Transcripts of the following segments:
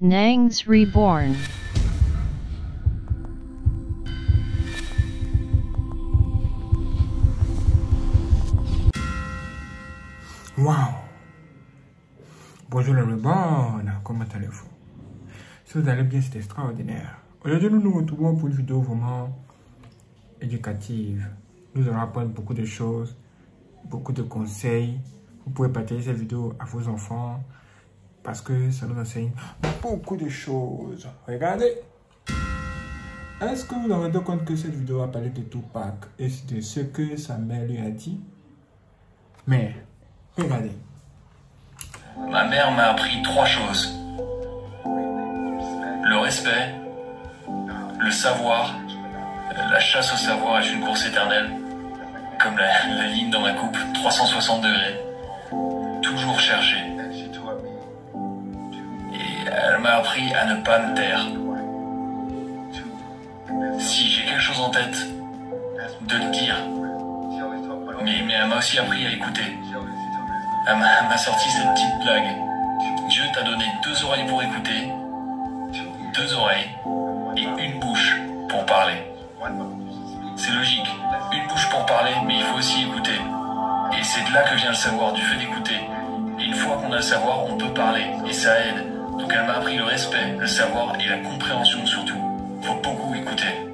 Nangs Reborn. Wow! Bonjour le Reborn, comment allez-vous? Si vous allez bien, c'est extraordinaire. Aujourd'hui, nous nous retrouvons pour une vidéo vraiment éducative. Nous allons apprendre beaucoup de choses, beaucoup de conseils. Vous pouvez partager cette vidéo à vos enfants parce que ça nous enseigne beaucoup de choses. Regardez! Est-ce que vous vous rendez compte que cette vidéo a parlé de Tupac et de ce que sa mère lui a dit? Mais, regardez. Ma mère m'a appris 3 choses. Le respect, le savoir. La chasse au savoir est une course éternelle. Comme la ligne dans ma coupe, 360 degrés. Toujours chercher. Et elle m'a appris à ne pas me taire. Si j'ai quelque chose en tête, de le dire. Mais elle m'a aussi appris à écouter. Elle m'a sorti cette petite blague. Dieu t'a donné 2 oreilles pour écouter, 2 oreilles et une bouche pour parler. C'est logique, une bouche pour parler, mais il faut aussi écouter. Et c'est de là que vient le savoir, du fait d'écouter. Et une fois qu'on a le savoir, on peut parler, et ça aide. Donc elle m'a appris le respect, le savoir et la compréhension surtout. Faut beaucoup écouter.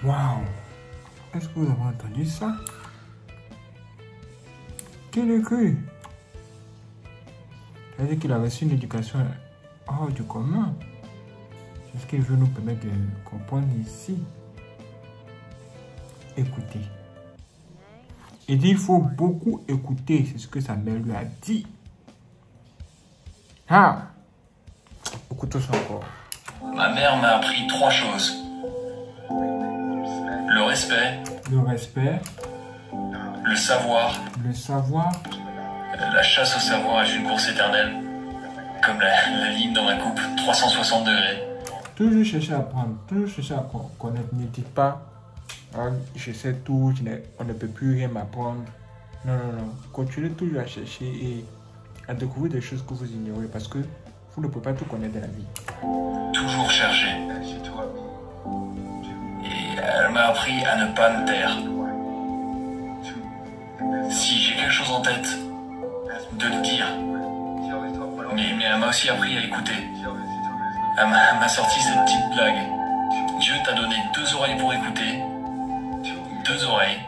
Waouh! Est-ce que vous avez entendu ça? Qui l'a cru? C'est-à-dire qu'il a reçu une éducation hors du commun. C'est ce qu'il veut nous permettre de comprendre ici. Écoutez. Il dit qu'il faut beaucoup écouter. C'est ce que sa mère lui a dit. Ah! Écoutons ça encore. Ma mère m'a appris 3 choses. Le respect. Le respect. Le savoir. Le savoir. La chasse au savoir est une course éternelle. Comme la ligne dans ma coupe, 360 degrés. Toujours chercher à apprendre, toujours chercher à connaître. Ne dites pas, ah, je sais tout, on ne peut plus rien m'apprendre. Non, non, non. Continuez toujours à chercher et à découvrir des choses que vous ignorez parce que vous ne pouvez pas tout connaître dans la vie. Toujours chercher. Et elle m'a appris à ne pas me taire. Si j'ai quelque chose en tête, de le dire. Mais elle m'a aussi appris à écouter. Elle m'a sorti cette petite blague. Dieu t'a donné 2 oreilles pour écouter, 2 oreilles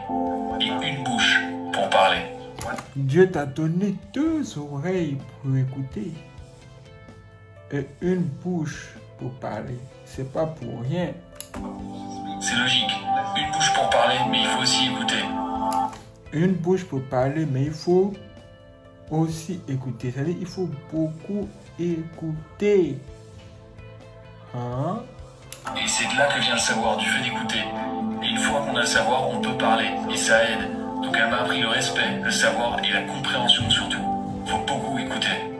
et une bouche pour parler. Dieu t'a donné 2 oreilles pour écouter et une bouche pour parler. C'est pas pour rien. C'est logique. Une bouche pour parler, mais il faut aussi écouter. Une bouche pour parler, mais il faut aussi écouter. C'est-à-dire il faut beaucoup écouter. Hein? Et c'est de là que vient le savoir, du fait d'écouter. Et une fois qu'on a le savoir, on peut parler, et ça aide. Donc elle m'a appris le respect, le savoir et la compréhension surtout. Faut beaucoup écouter.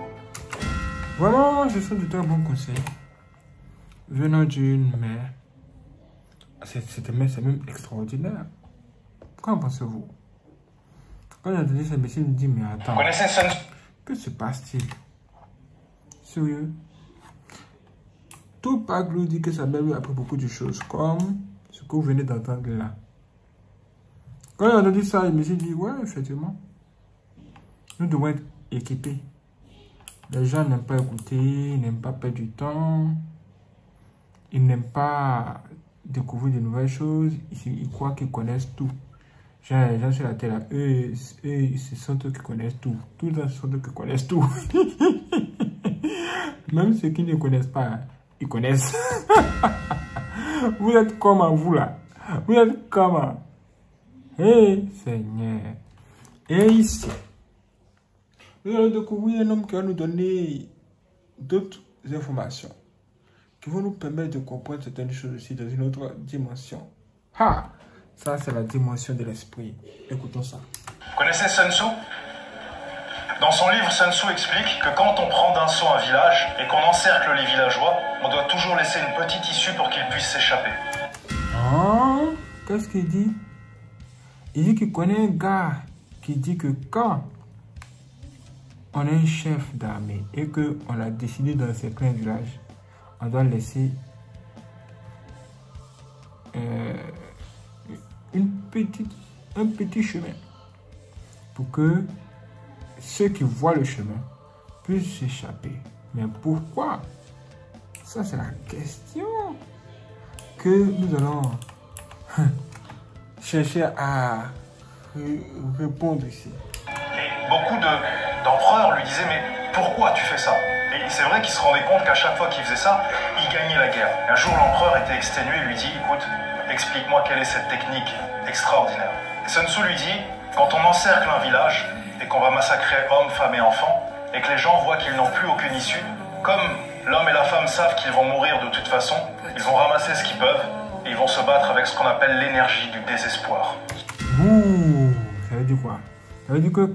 Vraiment, ce sont de très bons conseils. Venant d'une mère. Cette mère, c'est même extraordinaire. Qu'en pensez-vous? Quand j'ai entendu ça, monsieur me dit, mais attends, que se passe-t-il? Sérieux? Tupac lui dit que sa mère lui a appris beaucoup de choses, comme ce que vous venez d'entendre là. Quand j'ai entendu ça, il me dit, ouais, effectivement, nous devons être équipés. Les gens n'aiment pas écouter, ils n'aiment pas perdre du temps, ils n'aiment pas découvrir de nouvelles choses, ils croient qu'ils connaissent tout. Genre, les gens sur la terre, là, eux, ce sont eux qui connaissent tout. Tous les gens, ce sont eux qui connaissent tout. Même ceux qui ne connaissent pas, ils connaissent. Vous êtes comment, vous, là? Vous êtes comment? Hé, Seigneur. Et ici, nous allons découvrir un homme qui va nous donner d'autres informations qui vont nous permettre de comprendre certaines choses aussi dans une autre dimension. Ha! Ça, c'est la dimension de l'esprit. Écoutons ça. Vous connaissez Sun Tzu? Dans son livre, Sun Tzu explique que quand on prend d'un saut un village et qu'on encercle les villageois, on doit toujours laisser une petite issue pour qu'ils puissent s'échapper. Ah, qu'est-ce qu'il dit? Il dit qu'il connaît un gars qui dit que quand on est un chef d'armée et qu'on a décidé dans certains villages, on doit laisser un petit chemin pour que ceux qui voient le chemin puissent s'échapper. Mais pourquoi? Ça, c'est la question que nous allons chercher à répondre ici. Et beaucoup d'empereurs lui disaient, mais pourquoi tu fais ça? Et c'est vrai qu'il se rendait compte qu'à chaque fois qu'il faisait ça, il gagnait la guerre. Un jour, l'empereur était exténué et lui dit, écoute, explique-moi quelle est cette technique extraordinaire. Et Sun Tzu lui dit, quand on encercle un village et qu'on va massacrer hommes, femmes et enfants, et que les gens voient qu'ils n'ont plus aucune issue, comme l'homme et la femme savent qu'ils vont mourir de toute façon, ils vont ramasser ce qu'ils peuvent et ils vont se battre avec ce qu'on appelle l'énergie du désespoir. Ouh, ça veut dire quoi? Ça veut dire que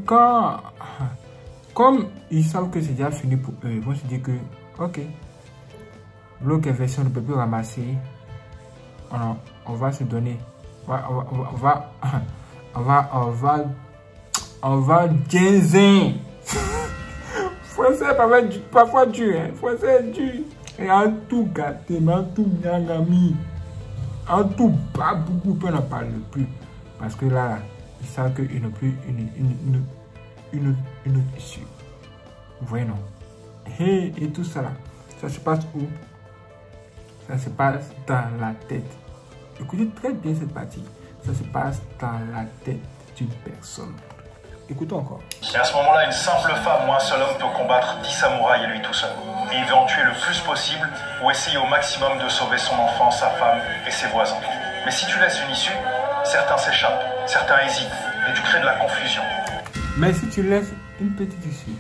comme ils savent que c'est déjà fini pour eux, ils vont se dire que, ok, l'autre version ne peut plus ramasser, on va se donner, on va jaiser. Français parfois dur, hein? Français dur. Et en tout gâté, en tout nyangami, en tout pas beaucoup, on n'en parle plus. Parce que là, ils savent qu'ils n'ont plus une autre issue. Vous voyez, non? Et tout ça là, ça se passe où? Ça se passe dans la tête. Écoutez très bien cette partie. Ça se passe dans la tête d'une personne. Écoutons encore. Et à ce moment-là, une simple femme ou un seul homme peut combattre 10 samouraïs et lui tout seul. Et il veut en tuer le plus possible ou essayer au maximum de sauver son enfant, sa femme et ses voisins. Mais si tu laisses une issue, certains s'échappent, certains hésitent et tu crées de la confusion. Mais si tu laisses une petite issue,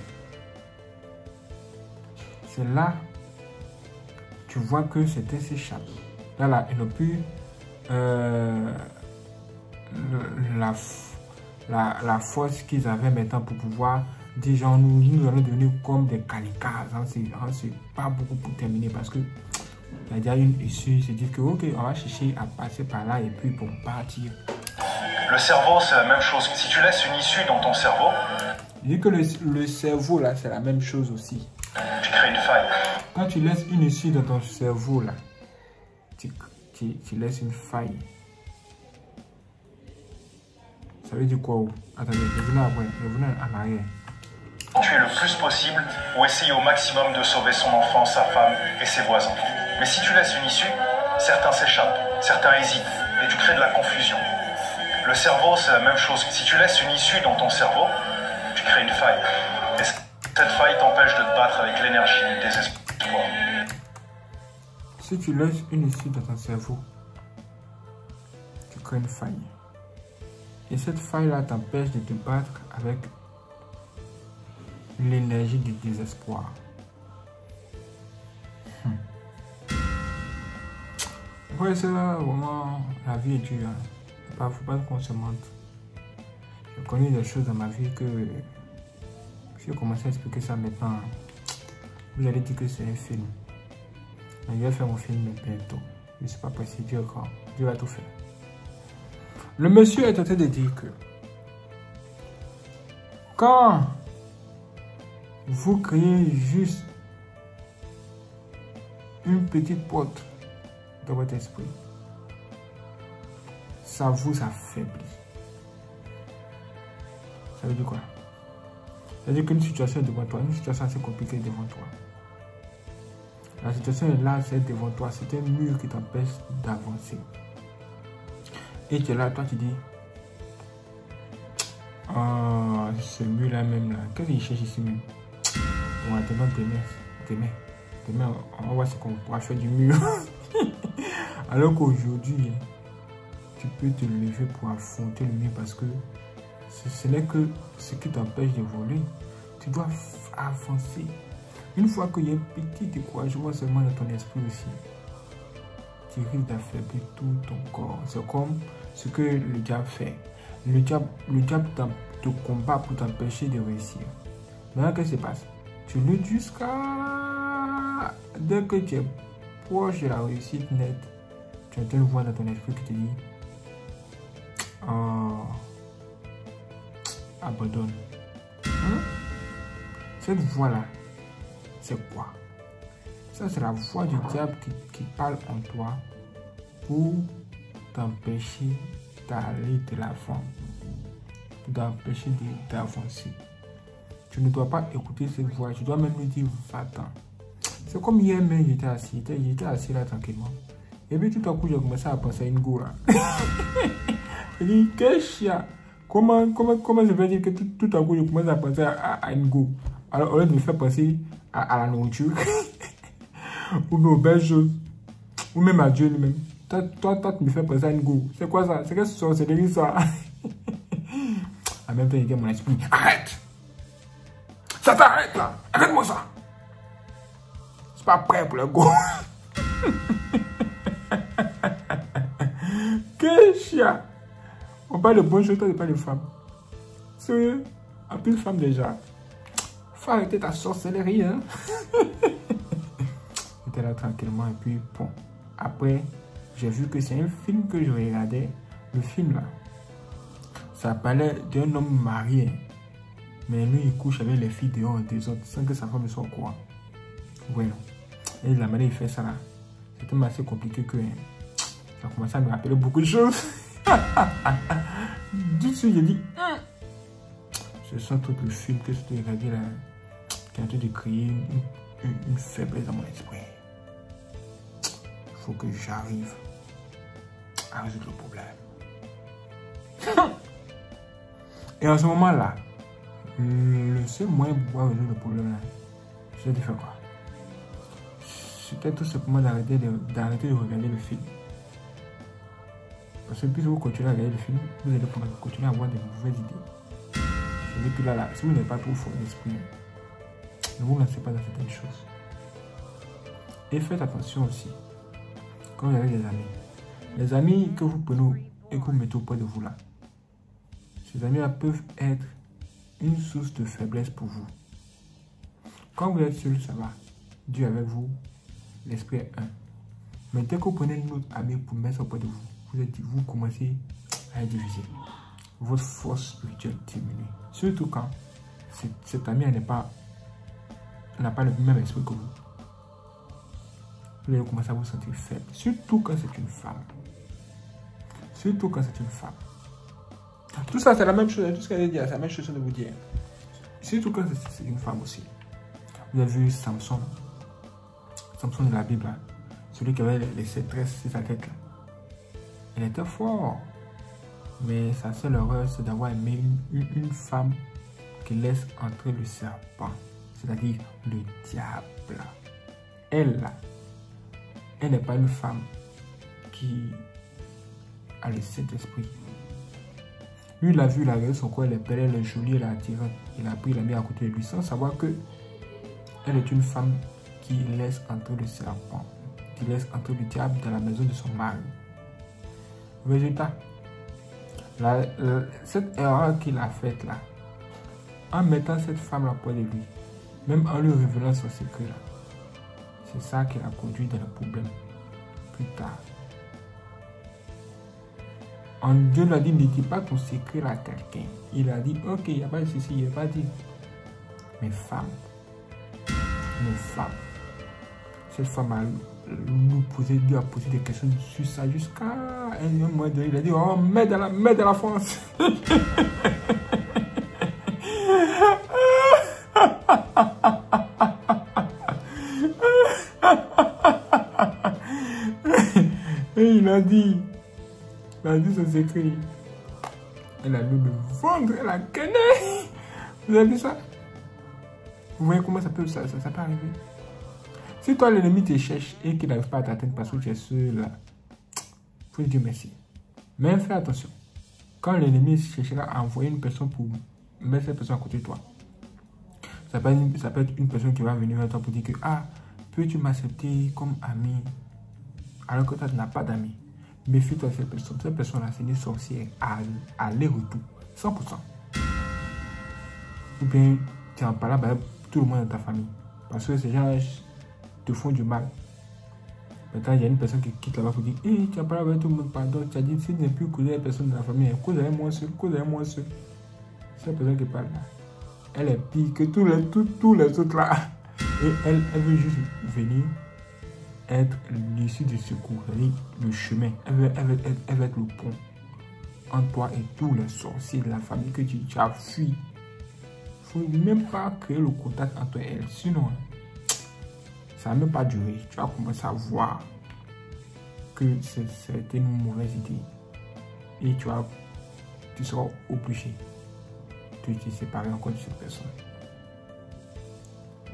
c'est là tu vois que c'était s'échappe. Là, ils n'ont plus la force qu'ils avaient maintenant pour pouvoir dire genre nous allons devenir comme des kamikazes. C'est pas beaucoup pour terminer parce que il y a déjà une issue. Ils se disent que ok, on va chercher à passer par là et puis pour partir. Le cerveau, c'est la même chose. Si tu laisses une issue dans ton cerveau, je dis que le cerveau là, c'est la même chose aussi. Tu crées une faille. Quand tu laisses une issue dans ton cerveau là, tu laisses une faille. Ça veut dire quoi? Attendez, revenez en arrière. Tuer le plus possible ou essayer au maximum de sauver son enfant, sa femme et ses voisins. Mais si tu laisses une issue, certains s'échappent, certains hésitent et tu crées de la confusion. Le cerveau, c'est la même chose. Si tu laisses une issue dans ton cerveau, tu crées une faille. Et cette faille t'empêche de te battre avec l'énergie du désespoir. Si tu laisses une issue dans ton cerveau, tu crées une faille. Et cette faille-là t'empêche de te battre avec l'énergie du désespoir. Ouais, c'est là, vraiment, la vie est dure. Il ne faut pas qu'on se mente. J'ai connu des choses dans ma vie que, si je commence à expliquer ça maintenant, vous allez dire que c'est un film. Mais je vais faire mon film bientôt. Je ne suis pas pressé, Dieu est grand. Dieu va tout faire. Le monsieur est en train de dire que quand vous créez juste une petite porte dans votre esprit, ça vous affaiblit. Ça veut dire quoi? Ça veut dire qu'une situation est devant toi, une situation assez compliquée est devant toi. La situation est là, c'est devant toi, c'est un mur qui t'empêche d'avancer. Et tu es là, toi tu dis, oh, ce mur là même là, qu'est-ce qu'il cherche ici même? Bon, attendons demain, on va voir ce qu'on pourra faire du mur. Alors qu'aujourd'hui, tu peux te lever pour affronter le mur parce que ce n'est que ce qui t'empêche de voler. Tu dois avancer. Une fois qu'il y a un petit découragement seulement dans ton esprit aussi, tu risques d'affaiblir tout ton corps. C'est comme ce que le diable fait. Le diable te combat pour t'empêcher de réussir. Maintenant, qu'est-ce qui se passe? Tu luttes jusqu'à... Dès que tu es proche de la réussite nette, tu entends une voix dans ton esprit qui te dit oh, abandonne. Cette voix-là, c'est quoi? Ça, c'est la voix du diable qui parle en toi pour t'empêcher d'aller de l'avant, pour t'empêcher d'avancer. Tu ne dois pas écouter cette voix, tu dois même lui dire va-t'en. C'est comme hier, mais j'étais assis là tranquillement. Et puis tout à coup, j'ai commencé à penser à une go là. J'ai dit, quel chien! Comment je vais dire que tout à coup, je commence à penser à une go? Alors, au lieu de me faire penser à la nourriture, ou bien aux belles choses, ou même à Dieu lui-même. Toi, tu me fais penser à une go. C'est quoi ça? C'est que sorcellerie ça? En même temps, il dit à mon esprit, arrête! Ça t'arrête là! Arrête-moi ça! Je suis pas prêt pour le go. Quel chien! On parle de bonnes choses, toi, tu parles de femmes. Sérieux? En plus, femme déjà. Faut arrêter ta sorcellerie, hein? J'étais là tranquillement et puis, bon. Après, j'ai vu que c'est un film que je regardais. Le film là, ça parlait d'un homme marié. Mais lui, il couche avec les filles des autres sans que sa femme soit au courant. Voilà. Et la manière il fait ça là, c'était assez compliqué que ça commençait à me rappeler beaucoup de choses. Du coup, j'ai dit, je sens tout le film que je te regardais là, qui est en train de créer une faiblesse dans mon esprit. Il faut que j'arrive à résoudre le problème. Et en ce moment-là, le seul moyen pour pouvoir résoudre le problème là, c'est de faire quoi? C'était tout simplement d'arrêter de regarder le film. Parce que plus vous continuez à regarder le film, vous allez continuer à avoir de mauvaises idées. Et puis là, si vous n'êtes pas trop fort d'esprit, ne vous lancez pas dans certaines choses. Et faites attention aussi, quand vous avez des amis. Les amis que vous prenez et que vous mettez auprès de vous là, ces amis-là peuvent être une source de faiblesse pour vous. Quand vous êtes seul, ça va. Dieu avec vous, l'esprit est un. Mais dès que vous prenez une autre amie pour mettre auprès de vous, vous commencez à être divisé. Votre force spirituelle diminue. Surtout quand cet ami n'a pas le même esprit que vous. Vous allez commencer à vous sentir faible. Surtout quand c'est une femme. Surtout quand c'est une femme. Tout ça, c'est la même chose. Tout ce qu'elle a dit, c'est la même chose de vous dire. Surtout quand c'est une femme aussi. Vous avez vu Samson. Samson de la Bible. Hein? Celui qui avait les 7 tresses sur sa tête. Là. Il était fort. Mais sa seule erreur, c'est d'avoir aimé une femme qui laisse entrer le serpent. C'est-à-dire le diable. Elle, là, elle n'est pas une femme qui a le Saint-Esprit. Lui, il a vu, il a regardé son corps, elle est belle, elle est jolie, elle est attirante. Il a pris, il l'a mis à côté de lui sans savoir que elle est une femme qui laisse entrer le serpent, qui laisse entrer le diable dans la maison de son mari. Résultat, cette erreur qu'il a faite là, en mettant cette femme là près de lui, même en lui révélant son secret là, c'est ça qui l'a conduit dans le problème plus tard. Dieu lui a dit, ne dis pas ton secret à quelqu'un. Il a dit, ok, il n'y a pas de souci, il n'a pas dit. Mais femme, cette femme lui a posé des questions sur ça jusqu'à un moment donné. Il a dit, oh, mets de la France. Et il a dit son secret. Elle a dû me vendre, elle a gagné. Vous avez vu ça? Vous voyez comment ça peut arriver? Si toi l'ennemi te cherche et qu'il n'arrive pas à t'atteindre parce que tu es seul là, il faut dire merci. Mais fais attention. Quand l'ennemi cherchera à envoyer une personne pour mettre cette personne à côté de toi, ça peut être une personne qui va venir vers toi pour dire que peux-tu m'accepter comme ami alors que toi tu n'as pas d'amis. Méfie-toi de cette personne. Cette personne-là, c'est une sorcière à aller-retour. 100%. Ou bien, tu en parles avec tout le monde dans ta famille. Parce que ces gens te font du mal. Maintenant, il y a une personne qui quitte là-bas pour dire, tu en parles avec tout le monde, pardon. Tu as dit, si tu n'es plus causé avec personne dans la famille, cause avec moi seul, cause avec moi seul. C'est la personne qui parle là. Elle est pire que tous les autres là. Et elle veut juste venir être l'issue du secours, c'est-à-dire le chemin. Elle veut être le pont entre toi et tous les sorciers de la famille que tu as fui. Il ne faut même pas créer le contact entre elles. Sinon, ça ne va même pas durer. Tu vas commencer à voir que c'était une mauvaise idée. Et tu seras obligé de te séparer encore de cette personne.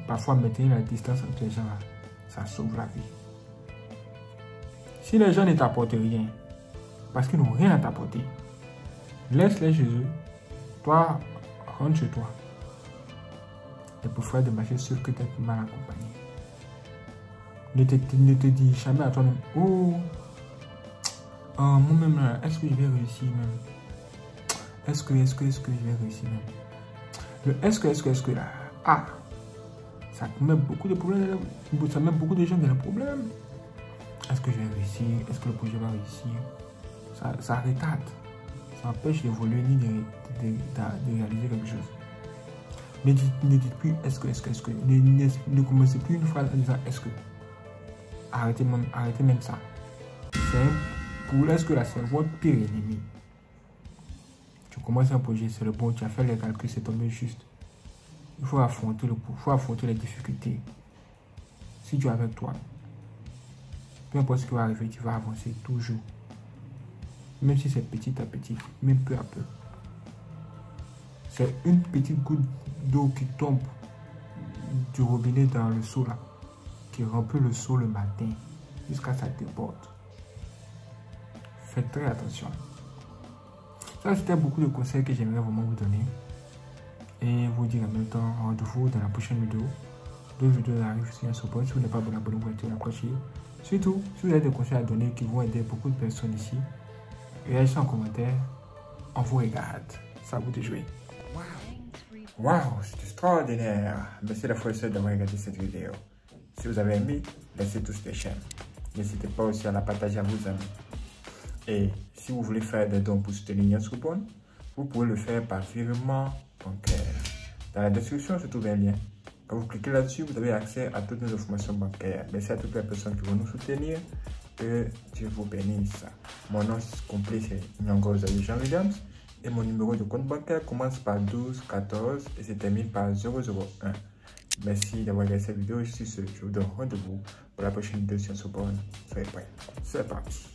Parfois, maintenir la distance entre les gens, là, ça sauve la vie. Si les gens ne t'apportent rien, parce qu'ils n'ont rien à t'apporter, laisse-les chez eux. Toi, rentre chez toi. Et pour faire de marcher seul que tu es mal accompagné. Ne te dis jamais à toi-même, oh, moi-même là, est-ce que je vais réussir même? Est-ce que je vais réussir même? Le est-ce que là, ah, ça met beaucoup de problèmes, ça met beaucoup de gens dans les problèmes. Est-ce que je vais réussir? Est-ce que le projet va réussir? Ça retarde. Ça empêche d'évoluer ni de réaliser quelque chose. Ne dites plus est-ce que. Ne commencez plus une phrase en disant est-ce que. Arrêtez même ça. Pour est-ce que là, c'est votre pire ennemi. Tu commences un projet, c'est le bon, tu as fait les calculs, c'est tombé juste. Il faut affronter les difficultés. Si tu es avec toi, peu importe ce qui va arriver, tu vas avancer toujours. Même si c'est petit à petit, même peu à peu. C'est une petite goutte d'eau qui tombe du robinet dans le seau là, qui remplit le seau le matin jusqu'à ça déborde. Faites très attention. Ça, c'était beaucoup de conseils que j'aimerais vraiment vous donner. Et vous dire en même temps, rendez-vous dans la prochaine vidéo. D'autres vidéos arrivent sur Yansobone. Si vous n'êtes pas abonné, abonnez-vous à la cloche. Surtout, si vous avez des conseils à donner qui vont aider beaucoup de personnes ici, réagissez en commentaire. On vous regarde. Ça vous de jouer. Waouh, c'est extraordinaire. Merci la fois d'avoir regardé cette vidéo. Si vous avez aimé, laissez tous les j'aime. N'hésitez pas aussi à la partager à vos amis. Et si vous voulez faire des dons pour soutenir Yansobone, vous pouvez le faire par virement bancaire. Dans la description se trouve un lien. Quand vous cliquez là-dessus, vous avez accès à toutes nos informations bancaires. Merci à toutes les personnes qui vont nous soutenir. Que Dieu vous bénisse. Mon nom complet c'est Nyangoza Jean Williams. Et mon numéro de compte bancaire commence par 12 14 et se termine par 001. Merci d'avoir regardé cette vidéo. Sur ce, je vous donne rendez-vous pour la prochaine vidéo sur Yansobone. Soyez prêts. C'est parti.